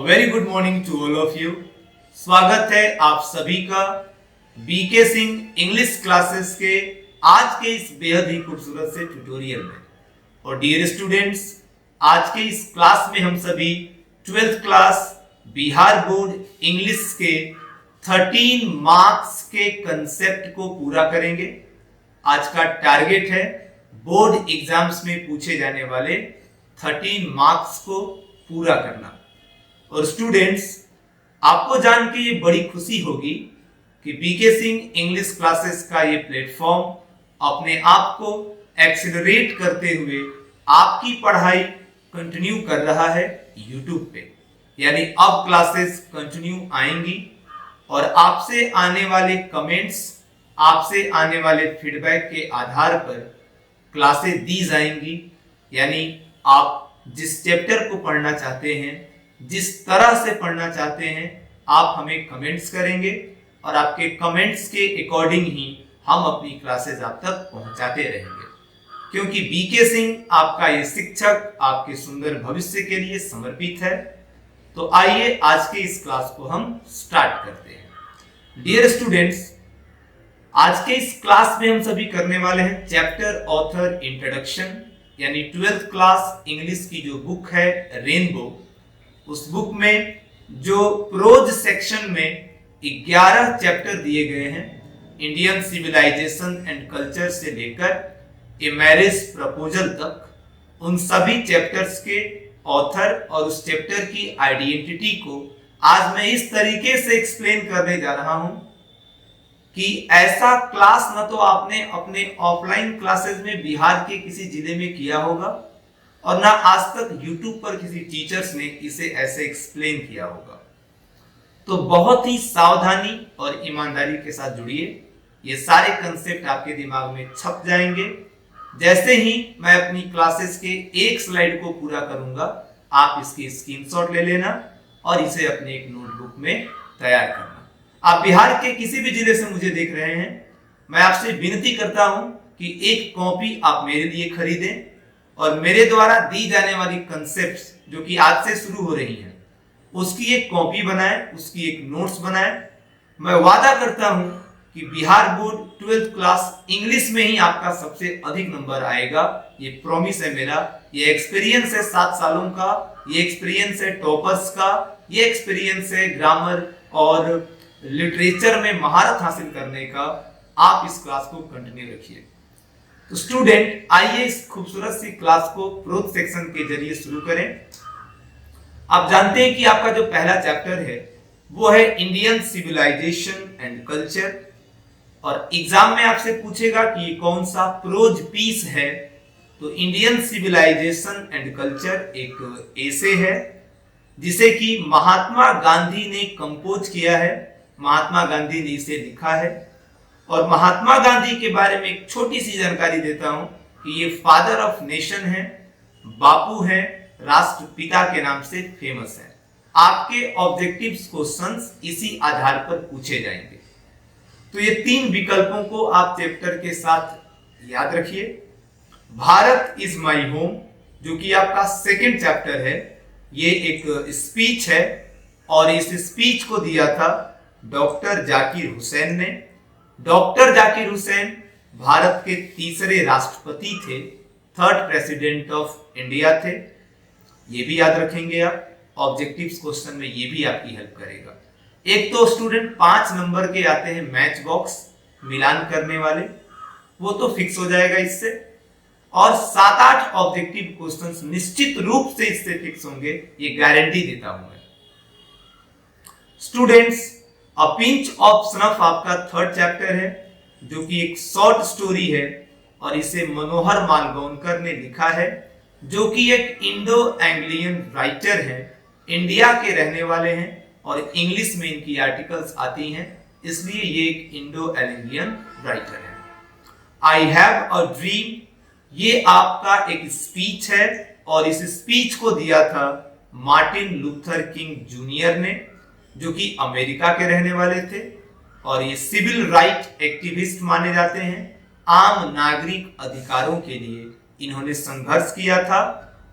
Very good morning to all of you. स्वागत है आप सभी का बीके सिंह इंग्लिश क्लासेस के आज के इस बेहद ही खूबसूरत से ट्यूटोरियल में। और डियर स्टूडेंट्स, आज के इस क्लास में हम सभी 12th class Bihar board English के 13 मार्क्स के कंसेप्ट को पूरा करेंगे। आज का टारगेट है बोर्ड एग्जाम्स में पूछे जाने वाले 13 मार्क्स को पूरा करना। और स्टूडेंट्स, आपको जान के ये बड़ी खुशी होगी कि बीके सिंह इंग्लिश क्लासेस का ये प्लेटफॉर्म अपने आप को एक्सेलरेट करते हुए आपकी पढ़ाई कंटिन्यू कर रहा है यूट्यूब पे। यानी अब क्लासेस कंटिन्यू आएंगी और आपसे आने वाले कमेंट्स, आपसे आने वाले फीडबैक के आधार पर क्लासेस दी जाएंगी। यानी आप जिस चैप्टर को पढ़ना चाहते हैं, जिस तरह से पढ़ना चाहते हैं, आप हमें कमेंट्स करेंगे और आपके कमेंट्स के अकॉर्डिंग ही हम अपनी क्लासेस आप तक पहुंचाते रहेंगे। क्योंकि बीके सिंह आपका ये शिक्षक आपके सुंदर भविष्य के लिए समर्पित है। तो आइए आज के इस क्लास को हम स्टार्ट करते हैं। डियर स्टूडेंट्स, आज के इस क्लास में हम सभी करने वाले हैं चैप्टर ऑथर इंट्रोडक्शन, यानी 12th क्लास इंग्लिश की जो बुक है रेनबो, उस बुक में जो प्रोज सेक्शन में 11 चैप्टर दिए गए हैं, इंडियन सिविलाइजेशन एंड कल्चर से लेकर ए मैरिज प्रपोजल तक, उन सभी चैप्टर्स के ऑथर और उस चैप्टर की आइडेंटिटी को आज मैं इस तरीके से एक्सप्लेन करने जा रहा हूं कि ऐसा क्लास न तो आपने अपने ऑफलाइन क्लासेस में बिहार के किसी जिले में किया होगा और ना आज तक YouTube पर किसी टीचर्स ने इसे ऐसे एक्सप्लेन किया होगा। तो बहुत ही सावधानी और ईमानदारी के साथ जुड़िए। ये सारे कंसेप्ट आपके दिमाग में छप जाएंगे। जैसे ही मैं अपनी क्लासेस के एक स्लाइड को पूरा करूंगा, आप इसकी स्क्रीनशॉट ले लेना और इसे अपने एक नोटबुक में तैयार करना। आप बिहार के किसी भी जिले से मुझे देख रहे हैं, मैं आपसे विनती करता हूं कि एक कॉपी आप मेरे लिए खरीदें और मेरे द्वारा दी जाने वाली कंसेप्ट्स जो कि आज से शुरू हो रही हैं, उसकी एक कॉपी बनाएं, उसकी एक नोट्स बनाएं। मैं वादा करता हूं कि Bihar board 12th class English में ही आपका सबसे अधिक नंबर आएगा। ये प्रॉमिस है मेरा। ये एक्सपीरियंस है 7 सालों का, ये एक्सपीरियंस है टॉपर्स का, ये एक्सपीरियंस है ग्रामर और लिटरेचर में महारत हासिल करने का। आप इस क्लास को कंटिन्यू रखिए। तो स्टूडेंट, आइए इस खूबसूरत सी क्लास को प्रोज सेक्शन के जरिए शुरू करें। आप जानते हैं कि आपका जो पहला चैप्टर है वो है इंडियन सिविलाइजेशन एंड कल्चर, और एग्जाम में आपसे पूछेगा कि ये कौन सा प्रोज पीस है। तो इंडियन सिविलाइजेशन एंड कल्चर एक एसे है जिसे कि महात्मा गांधी ने कंपोज किया है। महात्मा गांधी ने इसे लिखा है। और महात्मा गांधी के बारे में एक छोटी सी जानकारी देता हूं कि ये फादर ऑफ नेशन है, बापू है, राष्ट्रपिता के नाम से फेमस है। आपके ऑब्जेक्टिव्स क्वेश्चंस इसी आधार पर पूछे जाएंगे। तो ये 3 विकल्पों को आप चैप्टर के साथ याद रखिए। भारत इज माई होम, जो कि आपका सेकंड चैप्टर है, ये एक स्पीच है और इस स्पीच को दिया था डॉक्टर जाकिर हुसैन ने। डॉक्टर जाकिर हुसैन भारत के तीसरे राष्ट्रपति थे, 3rd प्रेसिडेंट ऑफ इंडिया थे। ये भी याद रखेंगे आप, ऑब्जेक्टिव्स क्वेश्चन में ये भी आपकी हेल्प करेगा। एक तो स्टूडेंट 5 नंबर के आते हैं मैच बॉक्स मिलान करने वाले, वो तो फिक्स हो जाएगा इससे, और 7-8 ऑब्जेक्टिव क्वेश्चंस निश्चित रूप से इससे फिक्स होंगे, ये गारंटी देता हूं मैं। Students, a pinch of snuff आपका 3rd चैप्टर है, जो कि एक शॉर्ट स्टोरी है और इसे मनोहर मालगोंकर ने लिखा है, जो कि एक इंडो एंग्लियन राइटर है, इंडिया के रहने वाले हैं और इंग्लिश में इनकी आर्टिकल्स आती हैं, इसलिए ये एक इंडो एंग्लियन राइटर है। आई हैव अ ड्रीम, ये आपका एक स्पीच है और इस स्पीच को दिया था मार्टिन लूथर किंग जूनियर ने, जो कि अमेरिका के रहने वाले थे और ये सिविल राइट एक्टिविस्ट माने जाते हैं। आम नागरिक अधिकारों के लिए इन्होंने संघर्ष किया था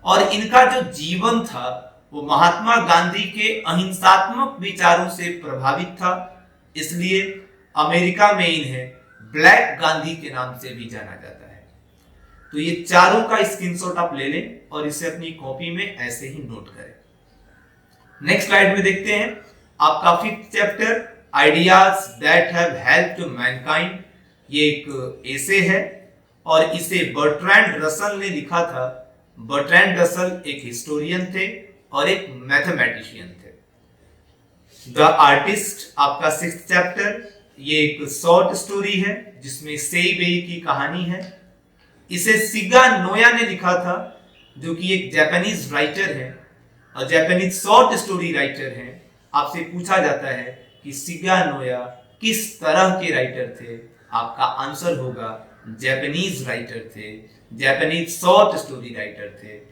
और इनका जो जीवन था वो महात्मा गांधी के अहिंसात्मक विचारों से प्रभावित था, इसलिए अमेरिका में इन्हें ब्लैक गांधी के नाम से भी जाना जाता है। तो ये चारों का स्क्रीनशॉट आप ले लें और इसे अपनी कॉपी में ऐसे ही नोट करें। नेक्स्ट स्लाइड में देखते हैं आपका 5th chapter, ideas that have helped Mankind. ये एक एसे है और इसे बर्ट्रैंड रसल ने लिखा था। बर्ट्रैंड रसल एक हिस्टोरियन थे और एक मैथमेटिशियन थे। द आर्टिस्ट आपका 6th चैप्टर, ये एक शॉर्ट स्टोरी है जिसमें सेइबेई की कहानी है। इसे शिगा नोया ने लिखा था, जो कि एक जापानीज राइटर है और जापानीज शॉर्ट स्टोरी राइटर है। आपसे पूछा जाता है कि शिगा नोया किस तरह के राइटर थे, आपका आंसर होगा जापानीज राइटर थे, जापानीज शॉर्ट स्टोरी राइटर थे।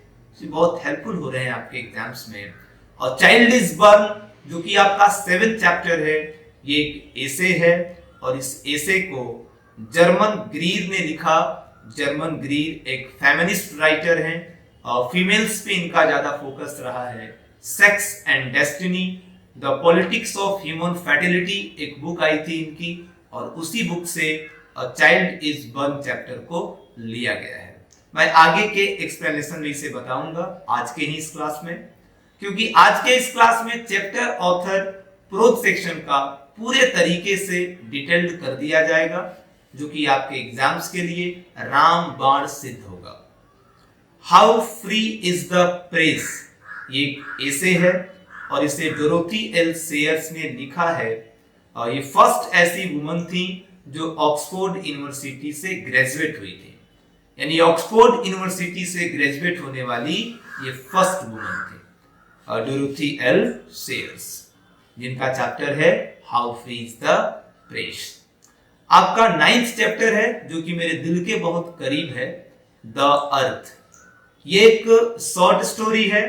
बहुत हेल्पफुल हो रहे हैं आपके एग्जाम्स में। और चाइल्ड इज बर्न, जो कि आपका 7th चैप्टर है, ये एक एसे है और इस एसे को जर्मन ग्रीर ने लिखा। जर्मन ग्रीर एक फेमिनिस्ट राइटर हैं और फीमेल्स पे इनका ज्यादा फोकस रहा है। Sex and destiny, the politics of human fertility एक बुक आई थी इनकी और उसी बुक से चाइल्ड इज बर्न चैप्टर को लिया गया है। मैं आगे के एक्सप्लेनेशन में इसे बताऊंगा आज के ही इस क्लास में, क्योंकि आज के इस क्लास में चैप्टर ऑथर प्रोज सेक्शन का पूरे तरीके से डिटेल्ड कर दिया जाएगा, जो कि आपके एग्जाम्स के लिए रामबाण सिद्ध होगा। How free is the press, ये एक एसे है और इसे डोरोथी एल सेयर्स ने लिखा है और ये फर्स्ट ऐसी वुमन थी जो ऑक्सफोर्ड यूनिवर्सिटी से ग्रेजुएट हुई थी। यानी ऑक्सफोर्ड यूनिवर्सिटी से ग्रेजुएट होने वाली ये फर्स्ट वुमन थी, डोरोथी एल सेयर्स, जिनका चैप्टर है how free is the press. आपका 9th चैप्टर है जो कि मेरे दिल के बहुत करीब है, द अर्थ। ये एक शॉर्ट स्टोरी है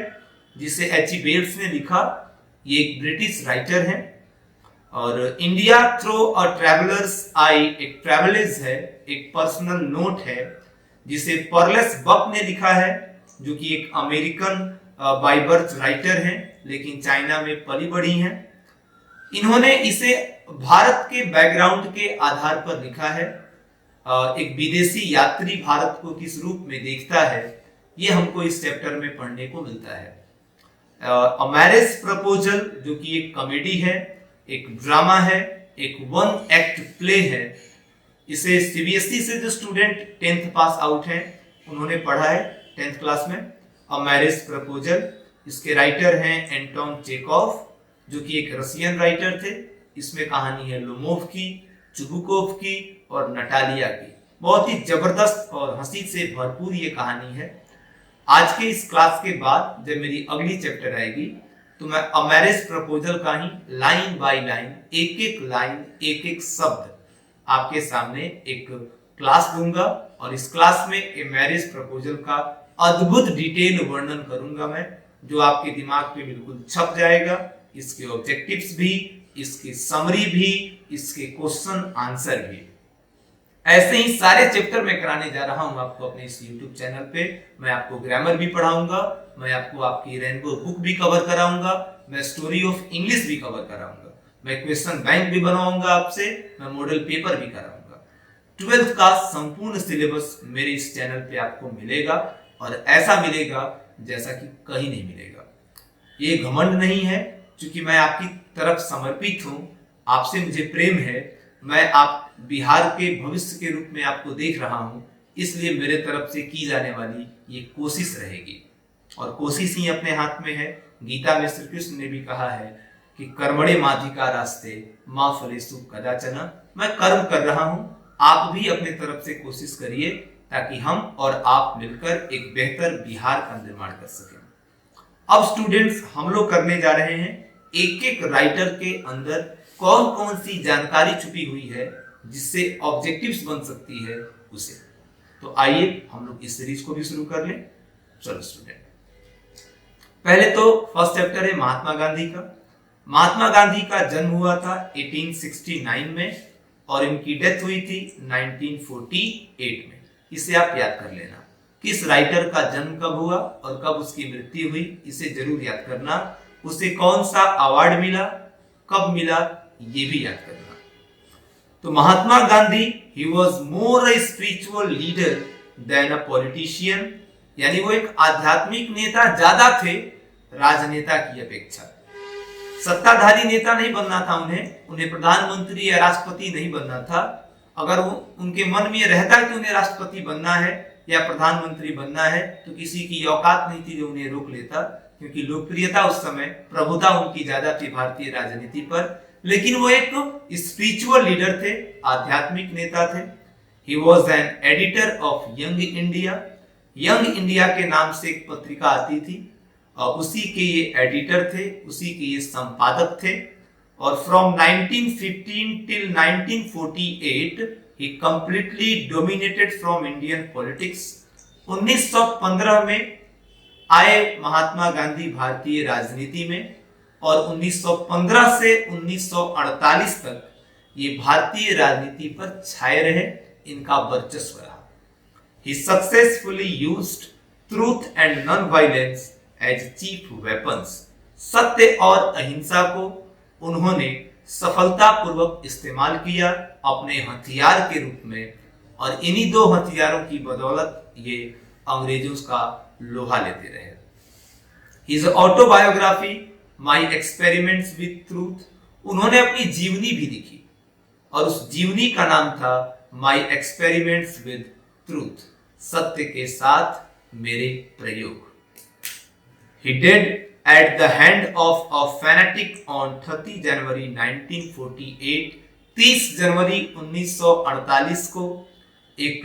जिसे H.G. वेल्स ने लिखा। ये एक ब्रिटिश राइटर है और इंडिया थ्रू अ ट्रैवलर्स आई एक ट्रैवलेज है, एक पर्सनल नोट है जिसे पर्लेस बक ने लिखा है, जो कि एक अमेरिकन बाय बर्थ राइटर हैं लेकिन चाइना में पली बढ़ी हैं। इन्होंने इसे भारत के बैकग्राउंड के आधार पर लिखा है। एक विदेशी यात्री भारत को किस रूप में देखता है, ये हमको इस चैप्टर में पढ़ने को मिलता है। अ मैरिज प्रपोजल, जो कि एक कॉमेडी है, एक ड्रामा है, एक 1 एक्ट प्ले है। इसे सीबीएसई से जो स्टूडेंट 10th पास आउट हैं उन्होंने पढ़ा है 10th क्लास में। अ मैरिज प्रपोजल, इसके राइटर हैं एंटोन चेकोव, जो कि एक रशियन राइटर थे। इसमें कहानी है लोमोव की, चुबुकोव की और नटालिया की। बहुत ही जबरदस्त और हंसी से भरपूर ये कहानी है। आज के इस क्लास के बाद जब मेरी अगली चैप्टर आएगी तो मैं अ मैरिज प्रपोजल का ही लाइन बाय लाइन, एक एक लाइन, एक एक शब्द आपके सामने एक क्लास दूंगा और इस क्लास में ए मैरिज प्रपोजल का अद्भुत डिटेल वर्णन करूंगा मैं, जो आपके दिमाग पे बिल्कुल छप जाएगा। इसके ऑब्जेक्टिव्स भी, इसकी समरी भी, इसके क्वेश्चन आंसर भी। ऐसे ही सारे चैप्टर मैं कराने जा रहा हूं आपको अपने इस YouTube चैनल पे। मैं आपको ग्रामर भी पढ़ाऊंगा, मैं आपको आपकी रेनबो बुक भी कवर कराऊंगा, मैं स्टोरी ऑफ इंग्लिश भी कवर कराऊंगा, मैं क्वेश्चन बैंक भी बनवाऊंगा आपसे, मैं मॉडल पेपर भी कराऊंगा। 12th का संपूर्ण सिलेबस मेरे इस चैनल पे आपको मिलेगा और ऐसा मिलेगा जैसा कि कहीं नहीं मिलेगा। ये घमंड नहीं है, क्योंकि मैं आपकी तरफ समर्पित हूं, आपसे मुझे प्रेम है, मैं आप बिहार के भविष्य के रूप में आपको देख रहा हूं, इसलिए मेरे तरफ से की जाने वाली ये कोशिश रहेगी और कोशिश ही अपने हाथ में है। गीता में श्री कृष्ण ने भी कहा है कि कर्मणे माधिकारास्ते मा फलेषु कदाचन। मैं कर्म कर रहा हूं, आप भी अपने तरफ से कोशिश करिए ताकि हम और आप मिलकर एक बेहतर बिहार का निर्माण कर सकें। अब स्टूडेंट्स, हम लोग करने जा रहे हैं एक एक राइटर के अंदर कौन कौन सी जानकारी छुपी हुई है जिससे ऑब्जेक्टिव्स बन सकती है उसे। तो आइए हम लोग इस सीरीज को भी शुरू कर लें। चलो स्टूडेंट, पहले तो फर्स्ट चैप्टर है महात्मा गांधी का। महात्मा गांधी का जन्म हुआ था 1869 में और इनकी डेथ हुई थी 1948 में। इसे आप याद कर लेना। किस राइटर का जन्म कब हुआ और कब उसकी मृत्यु हुई, इसे जरूर याद करना। उसे कौन सा अवार्ड मिला, कब मिला, ये भी याद करना। तो Mahatma Gandhi he was more a spiritual leader than a politician, यानी वो एक आध्यात्मिक नेता ज्यादा थे राजनेता की अपेक्षा। सत्ताधारी नेता नहीं बनना था उन्हें प्रधानमंत्री या राष्ट्रपति नहीं बनना था। अगर वो उनके मन में रहता कि उन्हें राष्ट्रपति बनना है या प्रधानमंत्री बनना है तो किसी की औकात नहीं थी जो उन्हें रोक लेता, क्योंकि लोकप्रियता उस समय, प्रभुता उनकी ज्यादा थी भारतीय राजनीति पर। लेकिन वो एक स्पिरिचुअल लीडर थे, आध्यात्मिक नेता थे। He was an editor of young India. Young India के नाम से एक पत्रिका आती थी और उसी के ये एडिटर थे, उसी के ये संपादक थे। और from 1915 till 1948 he completely dominated from Indian politics। 1915 में आए महात्मा गांधी भारतीय राजनीति में और 1915 से 1948 तक ये भारतीय राजनीति पर छाए रहे, इनका वर्चस्व रहा। He successfully used truth and non-violence as chief weapons। सत्य और अहिंसा को उन्होंने सफलतापूर्वक इस्तेमाल किया अपने हथियार के रूप में, और इन्हीं दो हथियारों की बदौलत ये अंग्रेजों का लोहा लेते रहे। His autobiography, My Experiments with Truth, उन्होंने अपनी जीवनी भी लिखी और उस जीवनी का नाम था My Experiments with Truth, सत्य के साथ मेरे प्रयोग। He died at the hand of a fanatic on 30 जनवरी 1948। 30 जनवरी 1948 को एक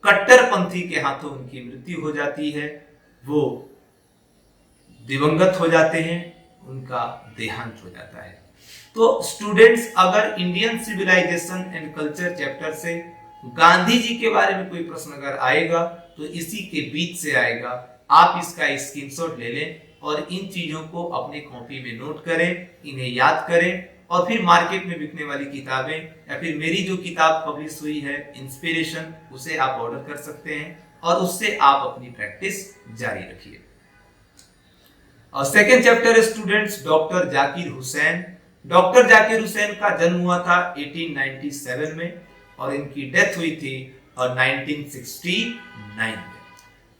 कट्टरपंथी के हाथों उनकी मृत्यु हो जाती है। वो दिवंगत हो जाते हैं, उनका देहांत हो जाता है। तो स्टूडेंट्स, अगर Indian civilization and culture chapter से गांधी जी के बारे में कोई प्रश्न अगर आएगा तो इसी के बीच से आएगा। आप इसका स्क्रीनशॉट ले लें और इन चीजों को अपने कॉपी में नोट करें, इन्हें याद करें, और फिर मार्केट में बिकने वाली किताबें या फिर मेरी जो किताब पब्लिश हुई है इंस्पिरेशन, उसे आप ऑर्डर कर सकते हैं और उससे आप अपनी प्रैक्टिस जारी रखिए। और second chapter students, doctor Zakir Hussain. Doctor Zakir Hussain का जन्म हुआ था 1897 में और इनकी डेथ हुई थी 1969 में।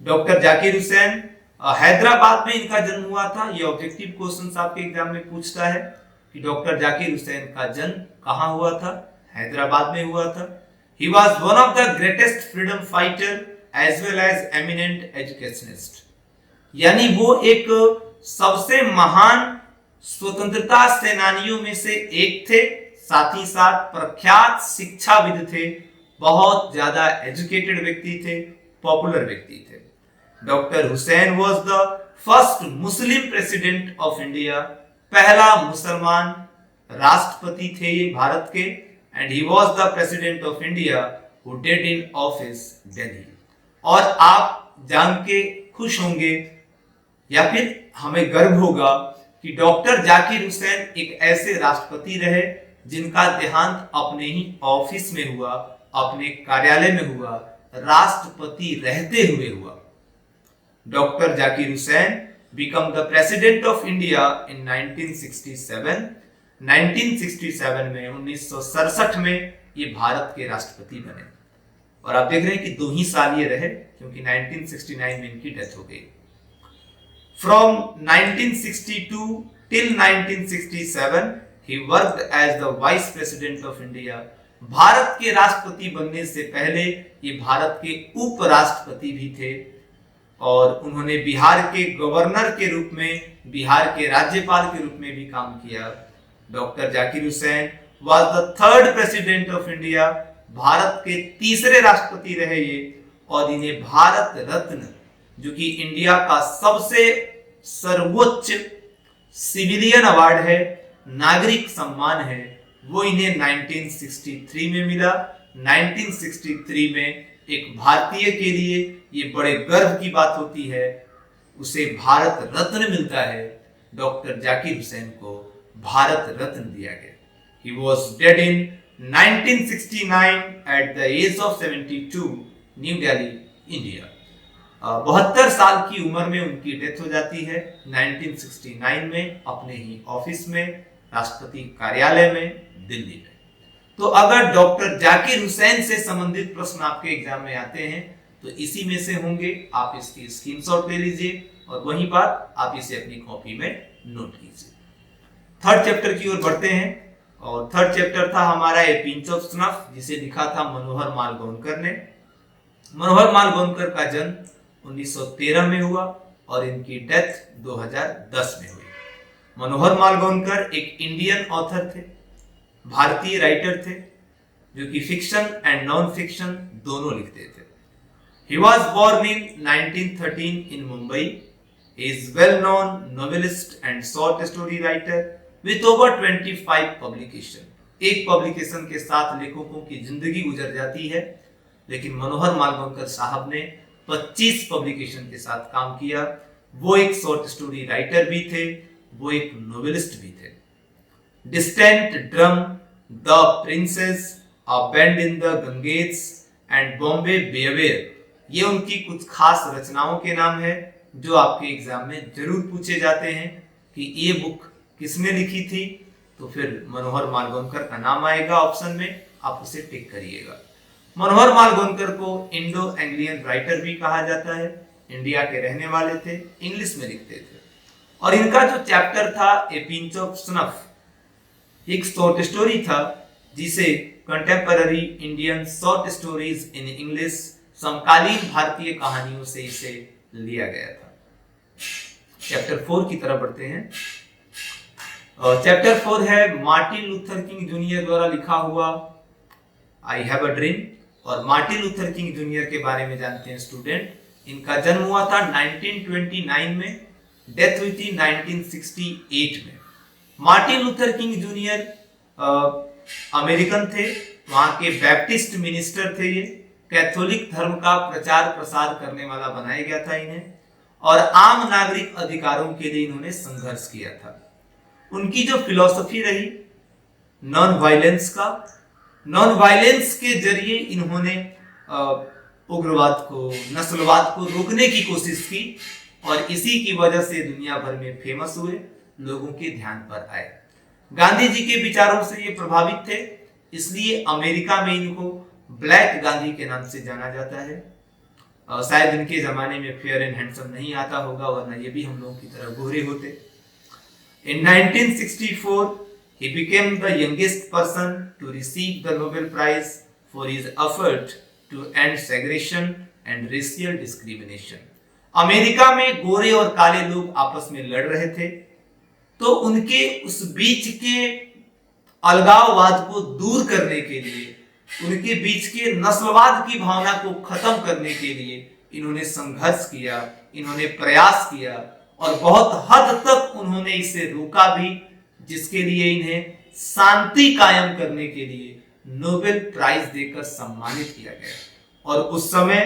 डॉक्टर जाकिर हुसैन हैदराबाद में इनका जन्म हुआ था। ये ऑब्जेक्टिव क्वेश्चंस आपके एग्जाम में पूछता है कि डॉक्टर जाकिर हुसैन का जन्म कहां हुआ था, हैदराबाद में हुआ था। He was one of the greatest freedom fighter as well as eminent educationist, यानी वो एक सबसे महान स्वतंत्रता सेनानियों में से एक थे, साथ ही साथ प्रख्यात शिक्षाविद थे, बहुत ज्यादा एजुकेटेड व्यक्ति थे, पॉपुलर व्यक्ति थे। Doctor Hussain was the first Muslim president of India, पहला मुसलमान राष्ट्रपति थे ये भारत के। And he was the president of India who dead in office Delhi. और आप जान के खुश होंगे या फिर हमें गर्व होगा कि डॉक्टर जाकिर हुसैन एक ऐसे राष्ट्रपति रहे जिनका देहांत अपने ही ऑफिस में हुआ, अपने कार्यालय में हुआ, राष्ट्रपति रहते हुए हुआ। Doctor Zakir Hussain become the president of India in 1967। 1967 में 1967 में ये भारत के राष्ट्रपति बने और आप देख रहे हैं कि 2 ही साल ये रहे क्योंकि 1969 में इनकी डेथ हो गई। From 1962 till 1967 he worked as the vice president of India। Bharat के राष्ट्रपति बनने से पहले ये भारत के उपराष्ट्रपति भी थे और उन्होंने बिहार के गवर्नर के रूप में, बिहार के राज्यपाल के रूप में भी काम किया। Doctor Zakir Hussain was the third president of India, Bharat के तीसरे राष्ट्रपति रहे ये, और इन्हें भारत रत्न, जो कि इंडिया का सबसे सर्वोच्च सिविलियन अवार्ड है, नागरिक सम्मान है, वो इन्हें 1963 में मिला। 1963 में एक भारतीय के लिए ये बड़े गर्व की बात होती है, उसे भारत रत्न मिलता है। डॉक्टर जाकिर हुसैन को भारत रत्न दिया गया। He was dead in 1969 at the age of 72, new Delhi, India. 72 साल की उम्र में उनकी डेथ हो जाती है 1969 में अपने ही ऑफिस में, राष्ट्रपति कार्यालय में, दिल्ली में। तो अगर डॉक्टर जाकिर हुसैन से संबंधित प्रश्न आपके एग्जाम में आते हैं तो इसी में से होंगे। आप इसकी स्क्रीनशॉट ले लीजिए और वहीं पर आप इसे अपनी कॉपी में नोट कीजिए। थर्ड चैप्टर की ओर बढ़ते हैं और थर्ड चैप्टर था हमारा ए पिंच ऑफ स्नफ, जिसे लिखा था मनोहर मालगोंकर ने। मनोहर मालगोंकर का जन्म 1913 में हुआ और इनकी डेथ 2010 में हुई। मनोहर मालगोंकर एक इंडियन ऑथर थे, भारतीय राइटर थे, जो कि फिक्शन एंड नॉन फिक्शन दोनों लिखते थे। He was born in 1913 in Mumbai. He is well-known novelist and short story writer with over 25 publications. एक पब्लिकेशन के साथ लेखकों की जिंदगी गुजर जाती है, लेकिन मनोहर मालगोंकर साहब ने 25 पब्लिकेशन के साथ काम किया। वो एक शॉर्ट स्टोरी राइटर भी थे, वो एक नोवेलिस्ट भी थे। Distant drum, the princess, a band in the Ganges and Bombay beware, ये उनकी कुछ खास रचनाओं के नाम है जो आपके एग्जाम में जरूर पूछे जाते हैं कि ये बुक किसने लिखी थी। तो फिर मनोहर मालगोंकर का नाम आएगा ऑप्शन में, आप उसे टिक करिएगा। मनोहर मालगोंकर को इंडो एंग्लियन राइटर भी कहा जाता है। इंडिया के रहने वाले थे, इंग्लिश में लिखते थे। और इनका जो चैप्टर था ए पिंच ऑफ स्नफ, एक शॉर्ट स्टोरी था जिसे contemporary Indian short stories in English, समकालीन भारतीय कहानियों से इसे लिया गया था। चैप्टर 4 की तरफ बढ़ते हैं। चैप्टर 4 है मार्टिन लूथर किंग जूनियर द्वारा लिखा हुआ आई हैव अ ड्रीम। और मार्टिन लूथर किंग जूनियर के बारे में जानते हैं स्टूडेंट। इनका जन्म हुआ था 1929 में, डेथ हुई थी 1968 में। Martin Luther king junior American थे, वहां के बैप्टिस्ट मिनिस्टर थे। ये कैथोलिक धर्म का प्रचार प्रसार करने वाला बनाया गया था इन्हें, और आम नागरिक अधिकारों के लिए इन्होंने संघर्ष किया था। उनकी जो फिलॉसफी रही नॉन वायलेंस का, नॉन वायलेंस के जरिए इन्होंने उग्रवाद को, नस्लवाद को रोकने की कोशिश की और इसी की वजह से दुनिया भर में फेमस हुए, लोगों के ध्यान पर आए। गांधी जी के विचारों से ये प्रभावित थे, इसलिए अमेरिका में इनको ब्लैक गांधी के नाम से जाना जाता है। शायद इनके जमाने में फेयर एंड हैंडसम नहीं आता होगा, वरना ये भी हम लोगों की तरह गोरे होते। In 1964, he became the youngest person to receive the Nobel Prize for his effort to end segregation and racial discrimination. America में गोरे और काले लोग आपस में लड़ रहे थे, तो उनके उस बीच के अलगाववाद को दूर करने के लिए, उनके बीच के नस्लवाद की भावना को खत्म करने के लिए इन्होंने संघर्ष किया, इन्होंने प्रयास किया और बहुत हद तक उन्होंने इसे रोका भी, जिसके लिए इन्हें शांति कायम करने के लिए नोबेल प्राइज देकर सम्मानित किया गया। और उस समय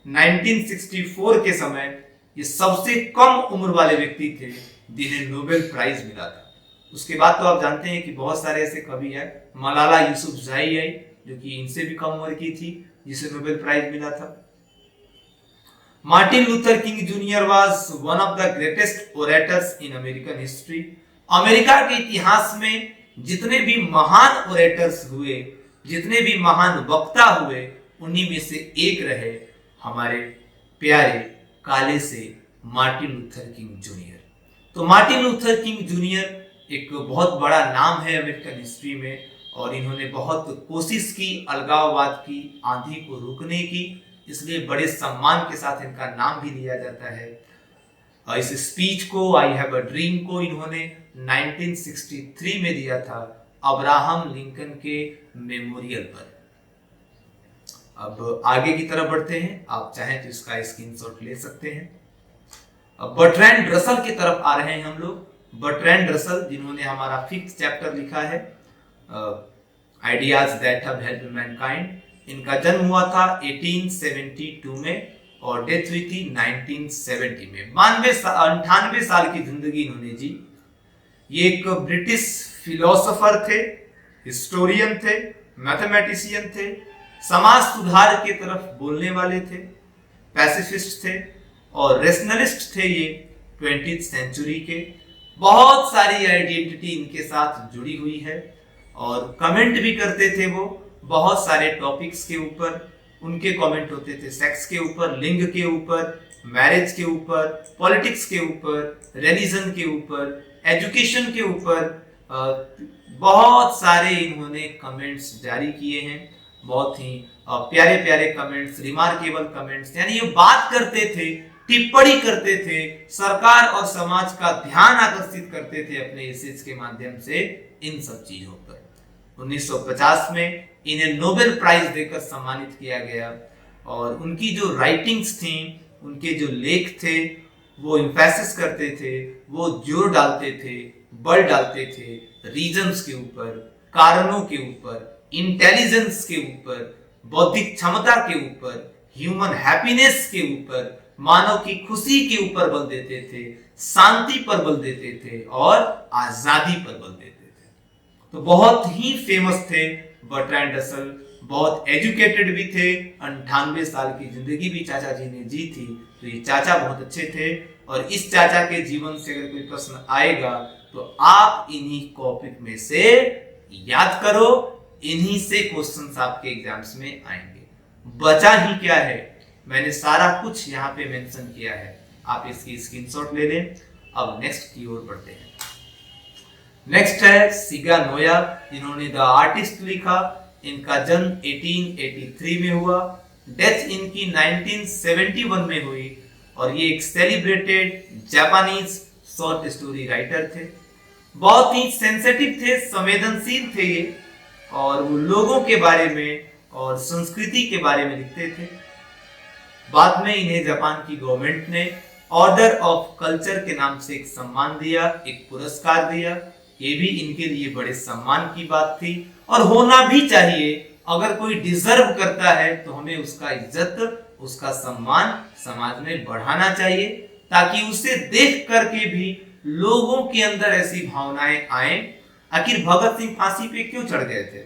1964 के समय ये सबसे कम उम्र वाले व्यक्ति थे जिन्हें नोबेल प्राइज मिला था। उसके बाद तो आप जानते हैं कि बहुत सारे ऐसे कवि हैं, मलाला यूसुफजई आई जो कि इनसे भी कम उम्र की थी, जिसे नोबेल प्राइज मिला था। Martin Luther king junior was one of the greatest orators in American history. America के इतिहास में जितने भी महान ओरेटर्स हुए, जितने भी महान वक्ता हुए, उन्हीं में से एक रहे हमारे प्यारे काले से मार्टिन लूथर किंग जूनियर। तो मार्टिन लूथर किंग जूनियर एक बहुत बड़ा नाम है अमेरिकन हिस्ट्री में, और इन्होंने बहुत कोशिश की अलगाववाद की आंधी को रोकने की, इसलिए बड़े सम्मान के साथ इनका नाम भी लिया जाता है। इस स्पीच को, आई हैव अ ड्रीम को, इन्होंने 1963 में दिया था अब्राहम लिंकन के मेमोरियल पर। अब आगे की तरफ बढ़ते हैं, आप चाहें तो इसका स्क्रीनशॉट ले सकते हैं। अब बर्ट्रैंड रसल की तरफ आ रहे हैं हम लोग। बर्ट्रैंड रसल जिन्होंने हमारा 5th चैप्टर लिखा है ideas that have helped Mankind. इनका जन्म हुआ था 1872 में और डेथ हुई थी 1970 में। 98 साल की जिंदगी इन्होंने जी। ये एक ब्रिटिश फिलोसोफर थे, हिस्टोरियन थे, मैथमेटिशियन थे, समाज सुधार की तरफ बोलने वाले थे, पैसिफिस्ट थे और रेशनलिस्ट थे ये 20th सेंचुरी के। बहुत सारी आइडेंटिटी इनके साथ जुड़ी हुई है और कमेंट भी करते थे वो बहुत सारे टॉपिक्स के ऊपर। उनके कमेंट होते थे सेक्स के ऊपर, लिंग के ऊपर, मैरिज के ऊपर, पॉलिटिक्स के ऊपर, रिलीजन के ऊपर, एजुकेशन के ऊपर। बहुत सारे इन्होंने कमेंट्स जारी किए हैं, बहुत ही प्यारे प्यारे कमेंट्स, रिमार्केबल कमेंट्स। यानी ये बात करते थे, टिप्पणी करते थे, सरकार और समाज का ध्यान आकर्षित करते थे अपने एसेज के माध्यम से इन सब चीजों पर। 1950 में इन्हें नोबेल प्राइज देकर सम्मानित किया गया और उनकी जो राइटिंग्स थी, उनके जो लेख थे, वो एम्फेसिस करते थे, वो जोर डालते थे, बल डालते थे रीजंस के ऊपर, कारणों के ऊपर, इंटेलिजेंस के ऊपर, बौद्धिक क्षमता के ऊपर, ह्यूमन हैप्पीनेस के ऊपर, मानव की खुशी के ऊपर बल देते थे, शांति पर बल देते थे और आजादी पर बल देते थे। तो बहुत ही फेमस थे बर्ट्रैंड रसल, बहुत एजुकेटेड भी थे। 98 साल की जिंदगी भी चाचा जी ने जी थी। तो ये चाचा बहुत अच्छे थे और इस चाचा के जीवन से अगर कोई प्रश्न आएगा तो आप इन्हीं टॉपिक में से याद करो, इन्हीं से क्वेश्चंस आपके एग्जाम्स में आएंगे। बचा ही क्या है, मैंने सारा कुछ यहाँ पे मेंशन किया है, आप इसकी स्क्रीनशॉट ले लें। अब नेक्स्ट की ओर बढ़ते हैं। नेक्स्ट है सिगा नोया, जिन्होंने द आर्टिस्ट लिखा। इनका जन्म 1883 में हुआ, डेथ इनकी 1971 में हुई और ये एक celebrated Japanese short story writer थे। बहुत ही सेंसिटिव थे, संवेदनशील थे ये, और वो लोगों के बारे में और संस्कृति के बारे में लिखते थे। बाद में इन्हें जापान की गवर्नमेंट ने ऑर्डर ऑफ कल्चर के नाम से एक सम्मान दिया, एक पुरस्कार दिया। ये भी इनके लिए बड़े सम्मान की बात थी और होना भी चाहिए। अगर कोई डिजर्व करता है तो हमें उसका इज्जत, उसका सम्मान समाज में बढ़ाना चाहिए, ताकि उसे देख करके भी लोगों के अंदर ऐसी भावनाएं आए। आखिर भगत सिंह फांसी पे क्यों चढ़ गए थे?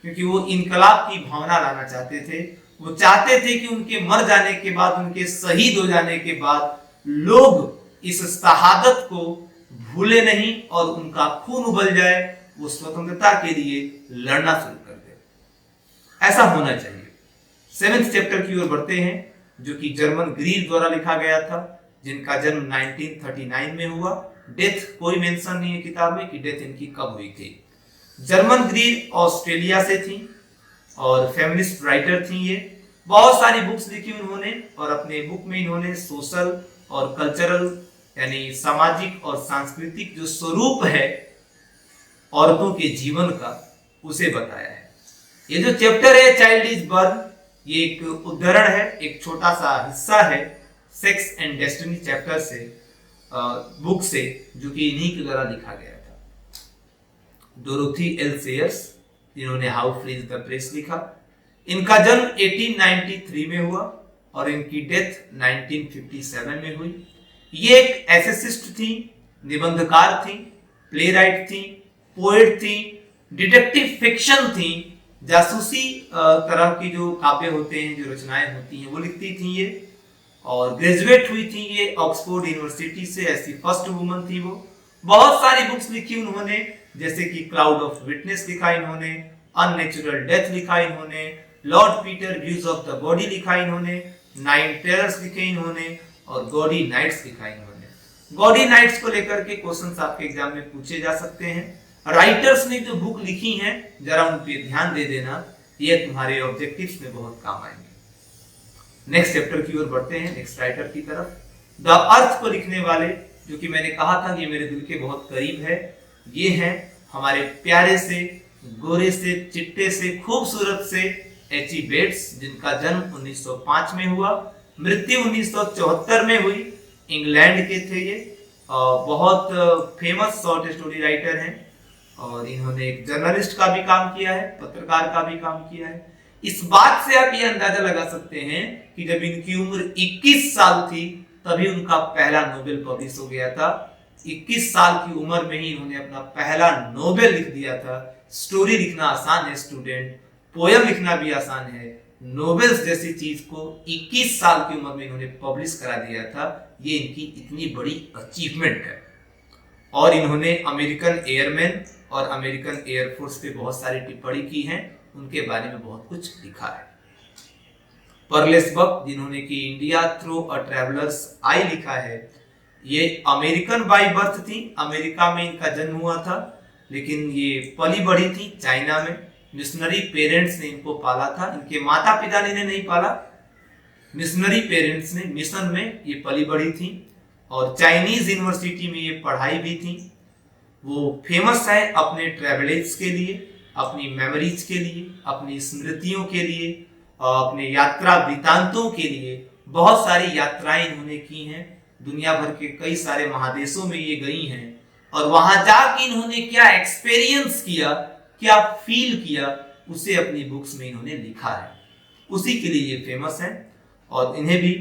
क्योंकि वो इनकलाब की भावना लाना चाहते थे। वो चाहते थे कि उनके मर जाने के बाद, उनके शहीद हो जाने के बाद लोग इस शहादत को भूले नहीं और उनका खून उबल जाए, वो स्वतंत्रता के लिए लड़ना शुरू कर दे। ऐसा होना चाहिए। 7th चैप्टर की ओर बढ़ते हैं, जो कि जर्मन ग्रीर द्वारा लिखा गया था, जिनका जन्म 1939 में हुआ। डेथ कोई मेंशन नहीं है किताब में कि डेथ इनकी कब हुई थी। जर्मन ग्रीर ऑस्ट्रेलिया से थी और फेमिनिस्ट राइटर थी ये। बहुत सारी बुक्स लिखी उन्होंने और अपने बुक में इन्होंने सोशल और कल्चरल यानी सामाजिक और सांस्कृतिक जो स्वरूप है औरतों के जीवन का, उसे बताया है। ये जो चैप्टर है चाइल्ड इज बर्न, ये एक उद्धरण है, एक छोटा सा हिस्सा है सेक्स एंड डेस्टिनी चैप्टर से, बुक से, जो कि इन्हीं के द्वारा लिखा गया था। डोरोथी एल सेयर्स, जिन्होंने how free is the press लिखा। इनका जन्म 1893 में हुआ और इनकी डेथ 1957 में हुई। ये एक एसेसिस्ट थी, निबंधकार थी, प्लेराइट थी, पोएट थी, डिटेक्टिव फिक्शन थी, जासूसी तरह की जो काव्य होते हैं, जो रचनाएं होती हैं, वो लिखती थी ये। और ग्रेजुएट हुई थी ये ऑक्सफोर्ड यूनिवर्सिटी से, ऐसी फर्स्ट वुमन थी वो। बहुत सारी बुक्स लिखी उन्होंने, जैसे कि क्लाउड ऑफ विटनेस लिखा इन्होंने, अननेचुरल डेथ लिखा इन्होंने, Lord Peter views of the body लिखा इन्होंने, 9 टेरर्स लिखे इन्होंने और गॉडी नाइट्स लिखा इन्होंने। गॉडी नाइट्स को लेकर के क्वेश्चंस आपके एग्जाम में पूछे जा सकते हैं। राइटर्स ने जो बुक लिखी है, जरा उन पे ध्यान दे देना, ये तुम्हारे ऑब्जेक्टिव्स में बहुत काम आएंगे। नेक्स्ट चैप्टर की ओर बढ़ते हैं, नेक्स्ट राइटर की तरफ। द अर्थ को लिखने वाले, जो कि मैंने कहा था कि मेरे दिल के बहुत करीब है, ये हैं हमारे प्यारे से, गोरे से, चिट्टे से, खूबसूरत से एच.ई. बेट्स, जिनका जन्म 1905 में हुआ, मृत्यु 1974 में हुई। इंग्लैंड के थे ये, बहुत फेमस शॉर्ट स्टोरी राइटर हैं और इन्होंने एक जर्नलिस्ट का भी काम किया है, पत्रकार का भी काम किया है। इस बात से आप ये अंदाजा लगा सकते हैं कि जब इनकी उम्र 21 साल थी तभी उनका पहला नोबेल पब्लिश हो गया था। 21 साल की उम्र में ही इन्होंने अपना पहला नोबेल लिख दिया था। स्टोरी लिखना आसान है स्टूडेंट, पोयम लिखना भी आसान है, नोबेल्स जैसी चीज को 21 साल की उम्र में इन्होंने पब्लिश करा दिया था, ये इनकी इतनी बड़ी अचीवमेंट है। और इन्होंने अमेरिकन एयरमैन और अमेरिकन एयरफोर्स पे बहुत सारी टिप्पणी की हैं, उनके बारे में बहुत कुछ लिखा है। पर्लेस बक जिन्होंने कि इंडिया थ्रू अ ट्रैवलर्स आई लिखा है, ये अमेरिकन बाय बर्थ थी, अमेरिका में इनका जन्म हुआ था, लेकिन ये पली बढ़ी थी चाइना में। मिशनरी पेरेंट्स ने इनको पाला था, इनके माता पिता ने इन्हें नहीं पाला, मिशनरी पेरेंट्स ने मिशन में ये पली बढ़ी थी और चाइनीज यूनिवर्सिटी में ये पढ़ाई भी थी। वो फेमस है अपने ट्रैवलेज के लिए, अपनी मेमोरीज के लिए, अपनी स्मृतियों के लिए, अपने यात्रा वृतांतों के लिए। बहुत सारी यात्राएं इन्होंने की हैं, दुनिया भर के कई सारे महादेशों में ये गई हैं और वहां जाके इन्होंने क्या एक्सपीरियंस किया, क्या फील किया, उसे अपनी बुक्स में इन्होंने लिखा है। उसी के लिए ये फेमस है और इन्हें भी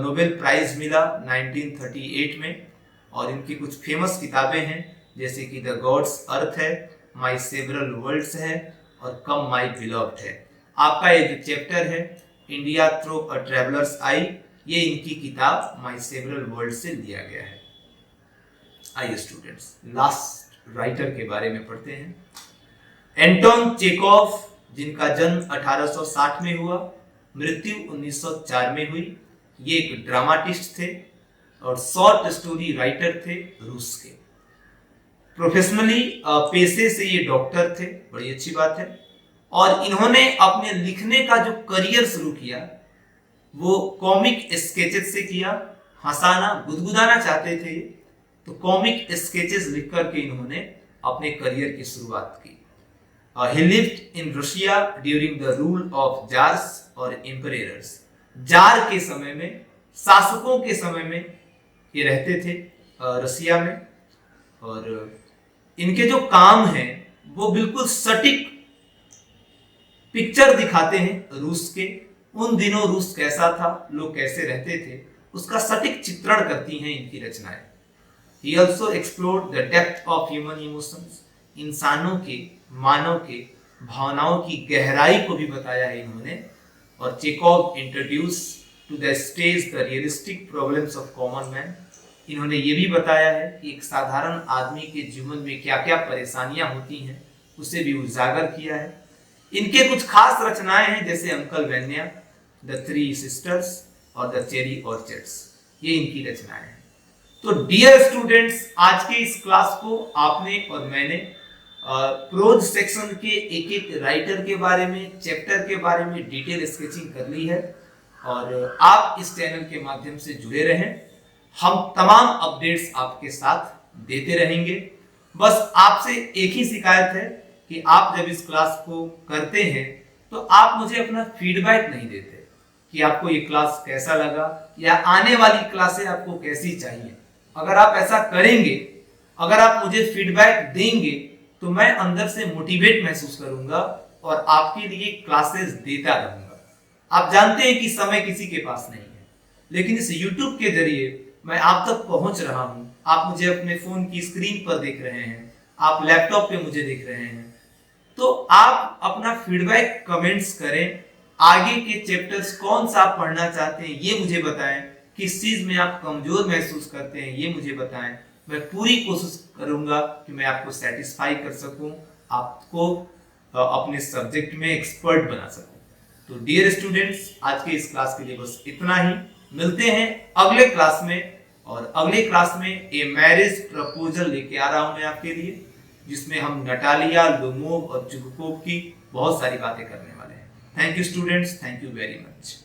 नोबेल प्राइज मिला 1938 में। और इनकी कुछ फेमस किताबें हैं जैसे कि द गॉड्स अर्थ है, माई सेवरल वर्ल्ड्स है और कम माई बिलव्ड है। आपका ये जो चैप्टर है इंडिया थ्रू अ ट्रैवलर्स आई, ये इनकी किताब माई सेवरल वर्ल्ड से लिया गया है। आइए स्टूडेंट्स लास्ट राइटर के बारे में पढ़ते हैं। एंटोन चेकोव, जिनका जन्म 1860 में हुआ, मृत्यु 1904 में हुई। ये एक ड्रामाटिस्ट थे और शॉर्ट स्टोरी राइटर थे, रूस के। प्रोफेशनली पेशे से ये डॉक्टर थे, बड़ी अच्छी बात है। और इन्होंने अपने लिखने का जो करियर शुरू किया वो कॉमिक स्केचेस से किया। हंसाना गुदगुदाना चाहते थे तो कॉमिक स्केचेस लिख करके इन्होंने अपने करियर की शुरुआत की। He lived in Russia during the rule of Tsars और Emperors। जार के समय में, शासकों के समय में ये रहते थे रसिया में। और इनके जो काम हैं वो बिल्कुल सटीक पिक्चर दिखाते हैं रूस के। उन दिनों रूस कैसा था, लोग कैसे रहते थे, उसका सटीक चित्रण करती हैं इनकी रचनाएं। He also explored the depth of human emotions। इंसानों के, मानव के भावनाओं की गहराई को भी बताया है इन्होंने। और Chekhov introduce to the stage the realistic problems of common man. इन्होंने ये भी बताया है कि एक साधारण आदमी के जीवन में क्या क्या परेशानियां होती हैं, उसे भी उजागर किया है। इनके कुछ खास रचनाएं हैं जैसे अंकल वैन्या, द थ्री सिस्टर्स और द चेरी ऑर्चर्ड्स, ये इनकी रचनाएं हैं। तो डियर स्टूडेंट्स, आज के इस क्लास को आपने और मैंने प्रोज सेक्शन के एक एक राइटर के बारे में, चैप्टर के बारे में डिटेल स्केचिंग कर ली है। और आप इस चैनल के माध्यम से जुड़े रहें, हम तमाम अपडेट्स आपके साथ देते रहेंगे। बस आपसे एक ही शिकायत है कि आप जब इस क्लास को करते हैं तो आप मुझे अपना फीडबैक नहीं देते कि आपको ये क्लास कैसा लगा या आने वाली क्लासें आपको कैसी चाहिए। अगर आप ऐसा करेंगे, अगर आप मुझे फीडबैक देंगे तो मैं अंदर से मोटिवेट महसूस करूंगा और आपके लिए क्लासेस देता रहूंगा। आप जानते हैं कि समय किसी के पास नहीं है, लेकिन इस YouTube के जरिए मैं आप तक पहुंच रहा हूं। आप मुझे अपने फोन की स्क्रीन पर देख रहे हैं, आप लैपटॉप पे मुझे देख रहे हैं, तो आप अपना फीडबैक कमेंट्स करें। आगे के चैप्टर्स कौन सा आप पढ़ना चाहते हैं ये मुझे बताएं, किस चीज में आप कमजोर महसूस करते हैं ये मुझे बताएं। मैं पूरी कोशिश करूंगा कि मैं आपको सेटिस्फाई कर सकूं, आपको अपने सब्जेक्ट में एक्सपर्ट बना सकूं। तो डियर स्टूडेंट्स, आज के इस क्लास के लिए बस इतना ही। मिलते हैं अगले क्लास में, और अगले क्लास में ए मैरिज प्रपोजल लेके आ रहा हूं मैं आपके लिए, जिसमें हम नटालिया, लोमोव और चुगकोव की बहुत सारी बातें करने वाले हैं। Thank you students, thank you very much.